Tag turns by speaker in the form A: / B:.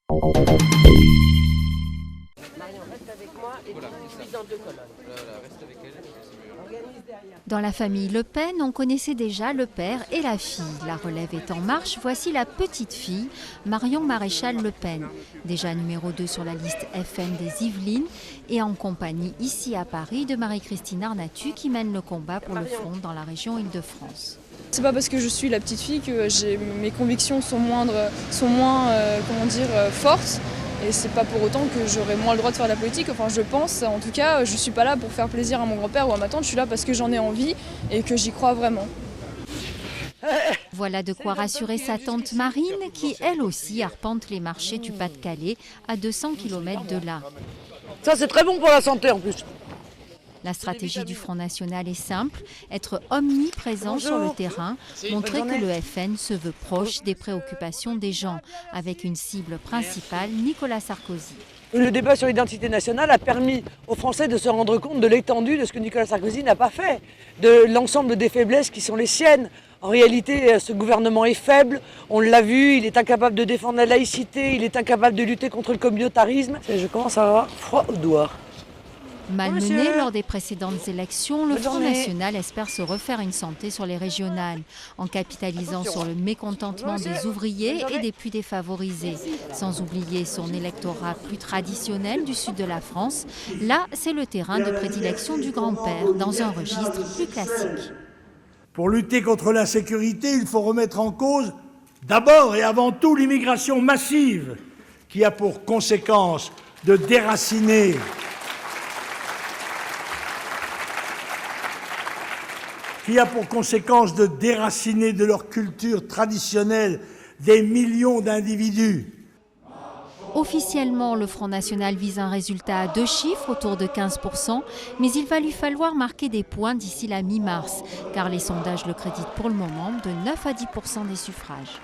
A: Marion, reste avec moi et puis dans deux colonnes.
B: Reste avec elle.
A: Organise derrière.
C: Dans la famille Le Pen, on connaissait déjà le père et la fille. La relève est en marche, voici la petite fille, Marion Maréchal Le Pen, déjà numéro 2 sur la liste FN des Yvelines et en compagnie ici à Paris de Marie-Christine Arnatu qui mène le combat pour le front dans la région Île-de-France.
D: C'est pas parce que je suis la petite fille que mes convictions sont moins fortes. Et c'est pas pour autant que j'aurai moins le droit de faire de la politique. Enfin, je pense, en tout cas, je suis pas là pour faire plaisir à mon grand-père ou à ma tante. Je suis là parce que j'en ai envie et que j'y crois vraiment.
C: Voilà de quoi rassurer sa tante Marine qui, elle aussi, arpente les marchés du Pas-de-Calais à 200 km de là.
E: Ça, c'est très bon pour la santé en plus.
C: La stratégie du Front National est simple, être omniprésent sur le terrain, montrer que le FN se veut proche des préoccupations des gens, avec une cible principale, Nicolas Sarkozy.
E: Le débat sur l'identité nationale a permis aux Français de se rendre compte de l'étendue de ce que Nicolas Sarkozy n'a pas fait, de l'ensemble des faiblesses qui sont les siennes. En réalité, ce gouvernement est faible, on l'a vu, il est incapable de défendre la laïcité, il est incapable de lutter contre le communautarisme. Je commence à avoir froid aux doigts.
C: Malmené lors des précédentes élections, le Front National espère se refaire une santé sur les régionales, en capitalisant sur le mécontentement des ouvriers et des plus défavorisés, sans oublier son électorat plus traditionnel du sud de la France. Là, c'est le terrain de prédilection du grand-père, dans un registre plus classique.
F: Pour lutter contre l'insécurité, il faut remettre en cause d'abord et avant tout l'immigration massive, qui a pour conséquence de déraciner de leur culture traditionnelle des millions d'individus.
C: Officiellement, le Front National vise un résultat à 2 chiffres, autour de 15%, mais il va lui falloir marquer des points d'ici la mi-mars, car les sondages le créditent pour le moment de 9 à 10% des suffrages.